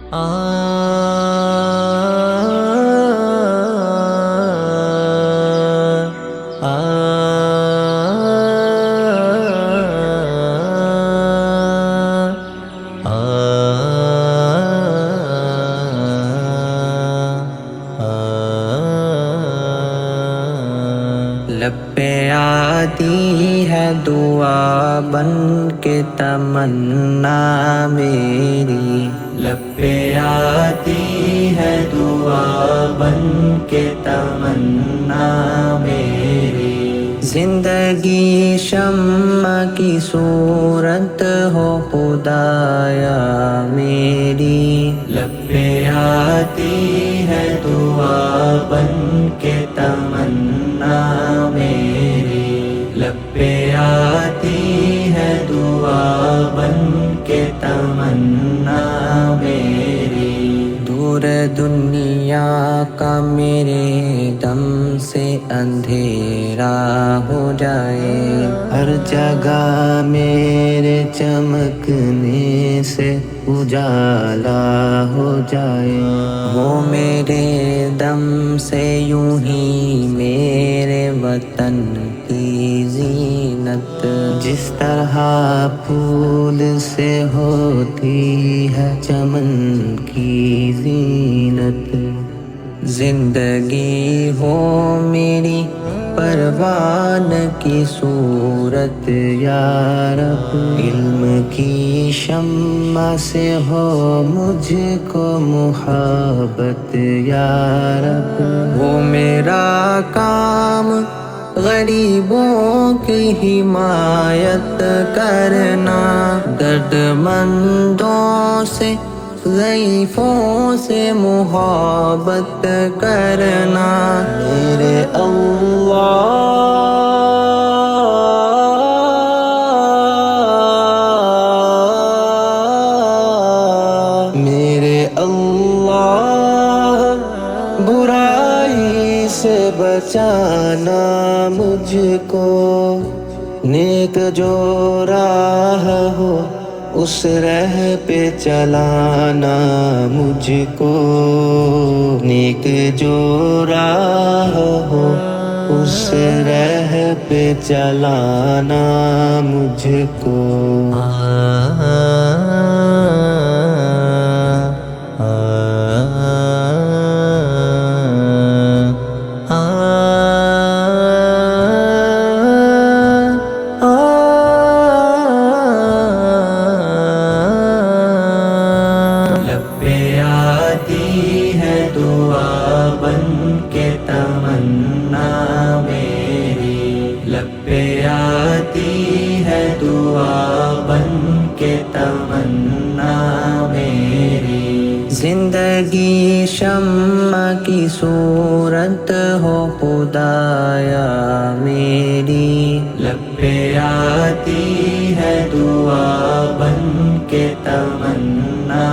لب پہ آتی ہے دعا بن کے تمنا میری، لب پہ آتی ہے دعا بن کے تمنا میری، زندگی شمع کی صورت ہو خدایا میری، لب پہ آتی ہے دعا بن کے تمنا میری، لب پہ آتی ہے دعا بن کے تمنا میری، دور دنیا کا میرے دم سے اندھیرا ہو جائے، ہر جگہ میرے چمکنے سے اجالا ہو جائے، وہ میرے دم سے یوں ہی میرے وطن کی زینت، جس طرح پھول سے ہوتی ہے چمن کی زینت، زندگی ہو میری پروان کی صورت یا رب، علم کی شمع سے ہو مجھ کو محبت یا رب، وہ میرا کام غریبوں کی حمایت کرنا، درد مندوں سے ضعیفوں سے محبت کرنا، میرے اللہ میرے اللہ برائی سے بچانا مجھ کو، نیک جو راہ ہو اس راہ پہ چلانا مجھ کو، نیک جو راہ ہو اس راہ پہ چلانا مجھ کو، دعا بن کے تمنا میری، لب پہ آتی ہے دعا بن کے تمنا میری، زندگی شمع کی صورت ہو خدایا میری، لب پہ آتی ہے دعا بن کے تمنا